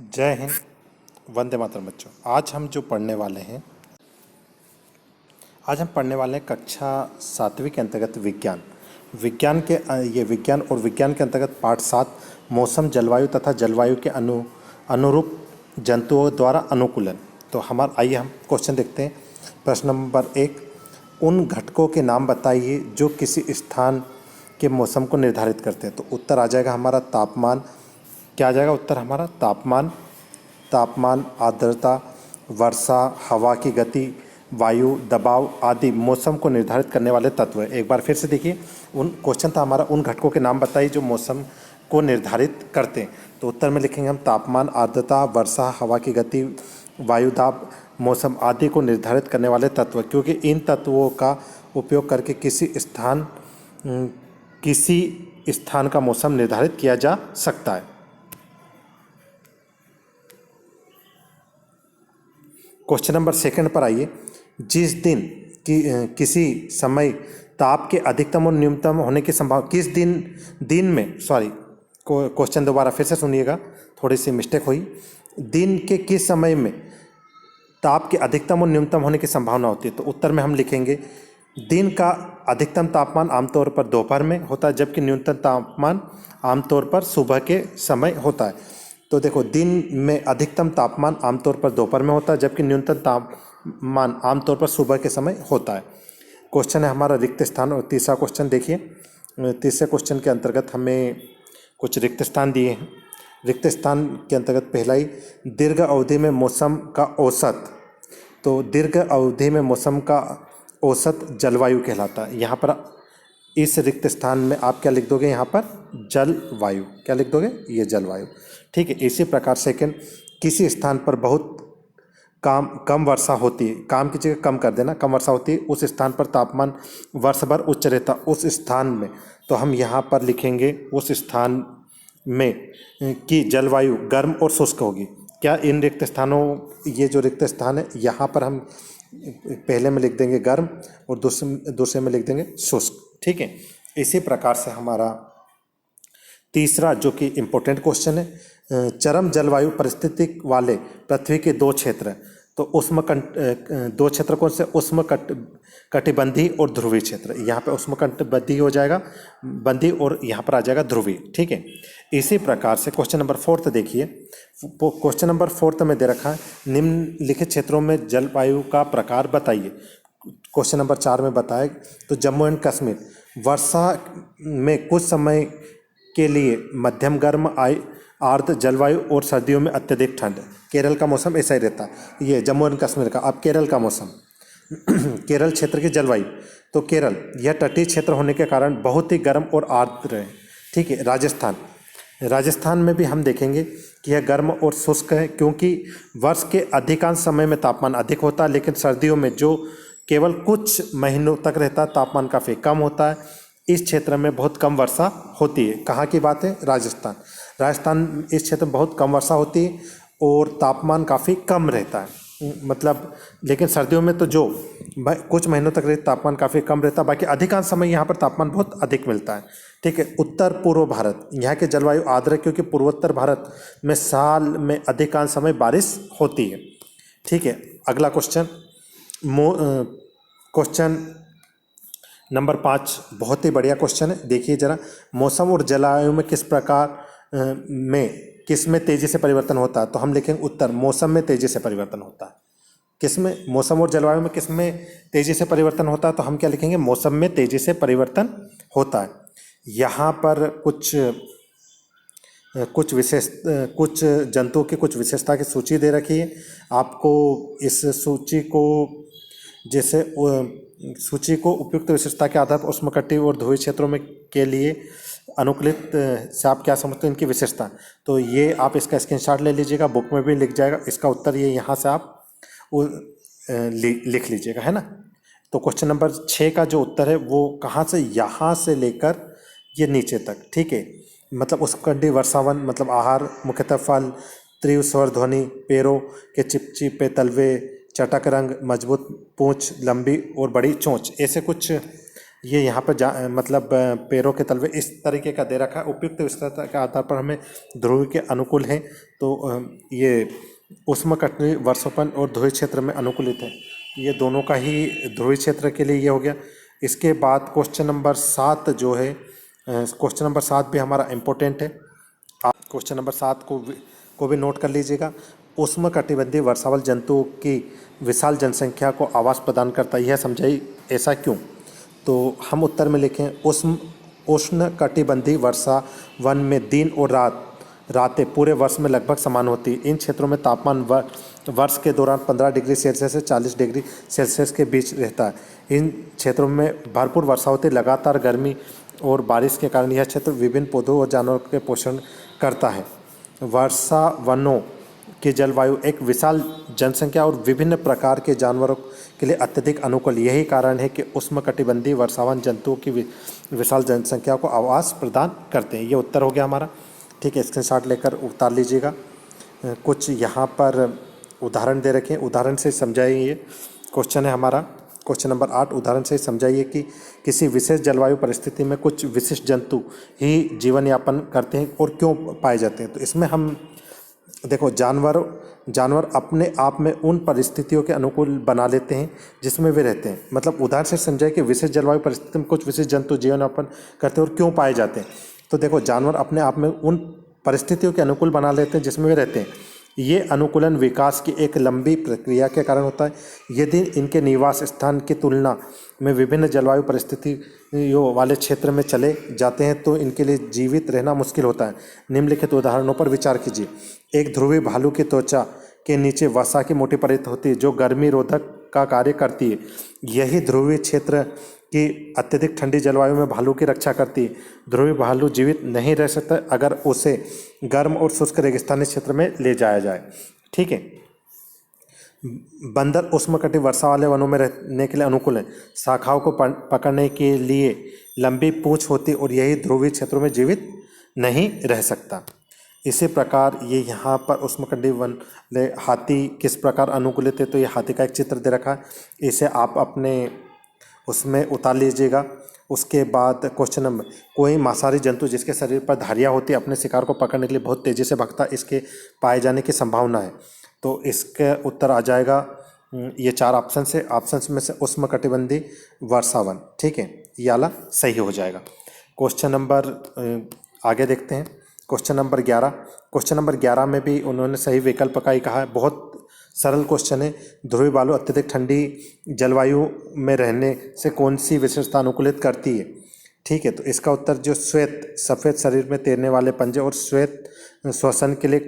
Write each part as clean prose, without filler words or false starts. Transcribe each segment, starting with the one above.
जय हिंद। वंदे मातरम बच्चों। आज हम पढ़ने वाले हैं कक्षा 7वीं के अंतर्गत विज्ञान। विज्ञान के अंतर्गत पाठ 7 मौसम जलवायु तथा जलवायु के अनुरूप जंतुओं द्वारा अनुकूलन। तो आइए हम क्वेश्चन देखते हैं। प्रश्न नंबर 1, उन घटकों के नाम बताइए जो किसी स्थान के मौसम को निर्धारित करते हैं। तो उत्तर आ जाएगा हमारा तापमान। क्या आ जाएगा उत्तर हमारा? तापमान, आर्द्रता, वर्षा, हवा की गति, वायु दबाव आदि मौसम को निर्धारित करने वाले तत्व हैं। एक बार फिर से देखिए, क्वेश्चन था हमारा उन घटकों के नाम बताइए जो मौसम को निर्धारित करते हैं। तो उत्तर में लिखेंगे हम तापमान, आर्द्रता, वर्षा, हवा की गति, वायु दाब, मौसम आदि को निर्धारित करने वाले तत्व, क्योंकि इन तत्वों का उपयोग करके किसी स्थान का मौसम निर्धारित किया जा सकता है। क्वेश्चन नंबर 2 पर आइए। जिस दिन किसी समय ताप के अधिकतम और न्यूनतम होने की संभावना क्वेश्चन दोबारा फिर से सुनिएगा, थोड़ी सी मिस्टेक हुई। दिन के किस समय में ताप के अधिकतम और न्यूनतम होने की संभावना होती है? तो उत्तर में हम लिखेंगे दिन का अधिकतम तापमान आमतौर पर दोपहर में होता है, जबकि न्यूनतम तापमान आमतौर पर सुबह के समय होता है। तो देखो, दिन में अधिकतम तापमान आमतौर पर दोपहर में होता है, जबकि न्यूनतम तापमान आमतौर पर सुबह के समय होता है। क्वेश्चन है हमारा रिक्त स्थान। और तीसरा क्वेश्चन देखिए, तीसरे क्वेश्चन के अंतर्गत हमें कुछ रिक्त स्थान दिए हैं। रिक्त स्थान के अंतर्गत पहला ही, दीर्घ अवधि में मौसम का औसत। तो दीर्घ अवधि में मौसम का औसत जलवायु कहलाता है। यहाँ पर इस रिक्त स्थान में आप क्या लिख दोगे? यहाँ पर जलवायु। क्या लिख दोगे? ये जलवायु। ठीक है। इसी प्रकार सेकंड, किसी स्थान पर बहुत कम वर्षा होती है। काम की जगह कम कर देना, कम वर्षा होती है, उस स्थान पर तापमान वर्ष भर उच्च रहता उस स्थान में। तो हम यहाँ पर लिखेंगे उस स्थान में की जलवायु गर्म और शुष्क होगी। क्या इन रिक्त स्थानों, ये जो रिक्त स्थान है यहाँ पर हम पहले में लिख देंगे गर्म और दूसरे में लिख देंगे शुष्क। ठीक है। इसी प्रकार से हमारा तीसरा जो कि इम्पोर्टेंट क्वेश्चन है, चरम जलवायु परिस्थिति वाले पृथ्वी के दो क्षेत्र। तो दो क्षेत्र कौन से? कटिबंधीय और ध्रुवीय क्षेत्र। यहाँ पे उष्णकटिबंधीय हो जाएगा बंधी और यहाँ पर आ जाएगा ध्रुवीय। ठीक है। इसी प्रकार से क्वेश्चन नंबर 4 देखिए। क्वेश्चन नंबर 4 में दे रखा है, निम्नलिखित क्षेत्रों में जलवायु का प्रकार बताइए। क्वेश्चन नंबर 4 में बताए तो जम्मू एंड कश्मीर वर्षा में कुछ समय के लिए मध्यम गर्म आर्द्र जलवायु और सर्दियों में अत्यधिक ठंड। केरल का मौसम ऐसा ही रहता है, ये जम्मू एंड कश्मीर का। अब केरल का मौसम केरल क्षेत्र की जलवायु, तो केरल यह तटीय क्षेत्र होने के कारण बहुत ही गर्म और आर्द्र है। ठीक है। राजस्थान में भी हम देखेंगे कि यह गर्म और शुष्क है, क्योंकि वर्ष के अधिकांश समय में तापमान अधिक होता है, लेकिन सर्दियों में जो केवल कुछ महीनों तक रहता है तापमान काफ़ी कम होता है। इस क्षेत्र में बहुत कम वर्षा होती है। कहाँ की बात है? राजस्थान इस क्षेत्र में बहुत कम वर्षा होती है और तापमान काफ़ी कम रहता है। मतलब लेकिन सर्दियों में तो जो कुछ महीनों तक तापमान काफ़ी कम रहता है, बाकी अधिकांश समय यहाँ पर तापमान बहुत अधिक मिलता है। ठीक है। उत्तर पूर्व भारत, यहाँ के जलवायु आर्द्र है, क्योंकि पूर्वोत्तर भारत में साल में अधिकांश समय बारिश होती है। ठीक है। अगला क्वेश्चन, क्वेश्चन नंबर 5 बहुत ही बढ़िया क्वेश्चन है। देखिए जरा, मौसम और जलवायु में किस में तेजी से परिवर्तन होता है? तो हम लिखेंगे उत्तर मौसम में तेजी से परिवर्तन होता है। किस में? मौसम और जलवायु में किस में तेजी से परिवर्तन होता है? तो हम क्या लिखेंगे? मौसम में तेजी से परिवर्तन होता है। यहाँ पर कुछ जंतुओं की कुछ विशेषता की सूची दे रखी है। आपको इस सूची को उपयुक्त विशेषता के आधार पर उष्णकटिबंधीय और ध्रुवीय क्षेत्रों में के लिए अनुकूलित से आप क्या समझते हैं इनकी विशेषता? तो ये आप इसका स्क्रीनशॉट ले लीजिएगा, बुक में भी लिख जाएगा। इसका उत्तर ये यहाँ से आप लिख लीजिएगा, है ना। तो क्वेश्चन नंबर 6 का जो उत्तर है वो कहाँ से? यहाँ से लेकर ये नीचे तक। ठीक है। मतलब उष्णकटिबंधीय वर्षावन, मतलब आहार मुख्यतः फल, तीव्र स्वर ध्वनि, पैरों के चिपचिपे तलवे, चटक रंग, मजबूत पूंछ, लंबी और बड़ी चोंच, ऐसे कुछ ये यहाँ पर मतलब पैरों के तलवे इस तरीके का दे रखा है। उपयुक्त विस्तृतता के आधार पर हमें ध्रुव के अनुकूल हैं, तो ये उष्णकटिबंधीय वर्षावन और ध्रुवीय क्षेत्र में अनुकूलित है। ये दोनों का ही ध्रुवीय क्षेत्र के लिए ये हो गया। इसके बाद क्वेश्चन नंबर 7 जो है, क्वेश्चन नंबर 7 भी हमारा इम्पोर्टेंट है। आप क्वेश्चन नंबर 7 को भी नोट कर लीजिएगा। उष्णकटिबंधीय वर्षावल जंतुओं की विशाल जनसंख्या को आवास प्रदान करता है, यह समझाइए ऐसा क्यों। तो हम उत्तर में लिखें, उष्णकटिबंधीय वर्षावन में दिन और रातें पूरे वर्ष में लगभग समान होती है। इन क्षेत्रों में तापमान वर्ष के दौरान 15 डिग्री सेल्सियस से 40 डिग्री सेल्सियस के बीच रहता है। इन क्षेत्रों में भरपूर वर्षा होती है। लगातार गर्मी और बारिश के कारण यह क्षेत्र विभिन्न पौधों और जानवरों के पोषण करता है। वर्षावनों की जलवायु एक विशाल जनसंख्या और विभिन्न प्रकार के जानवरों के लिए अत्यधिक अनुकूल, यही कारण है कि उष्णकटिबंधीय वर्षावन जंतुओं की विशाल जनसंख्या को आवास प्रदान करते हैं। ये उत्तर हो गया हमारा। ठीक है, स्क्रीनशॉट लेकर उतार लीजिएगा। कुछ यहाँ पर उदाहरण दे रखे हैं, उदाहरण से समझाइए। ये क्वेश्चन है हमारा क्वेश्चन नंबर 8। उदाहरण से समझाइए कि किसी विशेष जलवायु परिस्थिति में कुछ विशिष्ट जंतु ही जीवन यापन करते हैं और क्यों पाए जाते हैं। तो इसमें हम देखो, जानवर अपने आप में उन परिस्थितियों के अनुकूल बना लेते हैं जिसमें वे रहते हैं। मतलब उदाहरण से समझाए कि विशेष जलवायु परिस्थिति में कुछ विशेष जंतु जीवन यापन करते हैं और क्यों पाए जाते हैं। तो देखो, जानवर अपने आप में उन परिस्थितियों के अनुकूल बना लेते हैं जिसमें वे रहते हैं। ये अनुकूलन विकास की एक लंबी प्रक्रिया के कारण होता है। यदि इनके निवास स्थान की तुलना में विभिन्न जलवायु परिस्थितियों वाले क्षेत्र में चले जाते हैं तो इनके लिए जीवित रहना मुश्किल होता है। निम्नलिखित उदाहरणों पर विचार कीजिए। एक ध्रुवीय भालू की त्वचा के नीचे वसा की मोटी परत होती है जो गर्मी रोधक का कार्य करती है। यही ध्रुवीय क्षेत्र की अत्यधिक ठंडी जलवायु में भालू की रक्षा करती है। ध्रुवीय भालू जीवित नहीं रह सकता अगर उसे गर्म और शुष्क रेगिस्तानी क्षेत्र में ले जाया जाए। ठीक है, बंदर उष्णकटिबंधीय वर्षा वाले वनों में रहने के लिए अनुकूल है। शाखाओं को पकड़ने के लिए लंबी पूंछ होती और यही ध्रुवीय क्षेत्रों में जीवित नहीं रह सकता। इसी प्रकार ये यहाँ पर उष्णकटिबंधीय वन हाथी किस प्रकार अनुकूलित है, तो ये हाथी का एक चित्र दे रखा है, इसे आप अपने उसमें उतार लीजिएगा। उसके बाद क्वेश्चन नंबर, कोई मांसाहारी जंतु जिसके शरीर पर धारियाँ होती अपने शिकार को पकड़ने के लिए बहुत तेज़ी से भागता, इसके पाए जाने की संभावना है। तो इसका उत्तर आ जाएगा, ये 4 ऑप्शन से, ऑप्शन में से उष्णकटिबंधीय वर्षावन। ठीक है, ये वाला सही हो जाएगा। क्वेश्चन नंबर आगे देखते हैं। Question number 11। क्वेश्चन नंबर 11 में भी उन्होंने सही विकल्प का ही कहा है। बहुत सरल क्वेश्चन है। ध्रुवीय भालू अत्यधिक ठंडी जलवायु में रहने से कौन सी विशेषता अनुकूलित करती है। ठीक है, तो इसका उत्तर जो श्वेत सफ़ेद शरीर में तैरने वाले पंजे और श्वेत श्वसन के लिए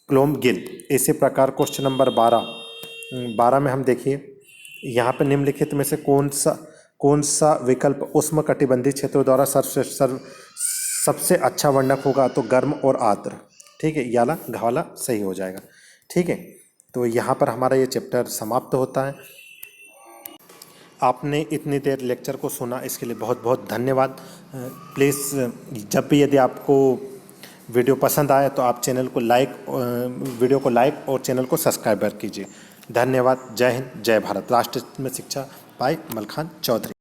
क्लोम गिल। इसी प्रकार क्वेश्चन नंबर 12 में हम देखिए, यहाँ पर निम्नलिखित में से कौन सा विकल्प उष्णकटिबंधीय क्षेत्रों द्वारा सबसे अच्छा वर्णक होगा, तो गर्म और आर्द्र। ठीक है, याला घावाला सही हो जाएगा। ठीक है, तो यहाँ पर हमारा ये चैप्टर समाप्त होता है। आपने इतनी देर लेक्चर को सुना, इसके लिए बहुत बहुत धन्यवाद। प्लीज़ जब भी यदि आपको वीडियो पसंद आए तो आप वीडियो को लाइक और चैनल को सब्सक्राइब कीजिए। धन्यवाद। जय हिंद, जय भारत। राष्ट्र में शिक्षा पाए मलखान चौधरी।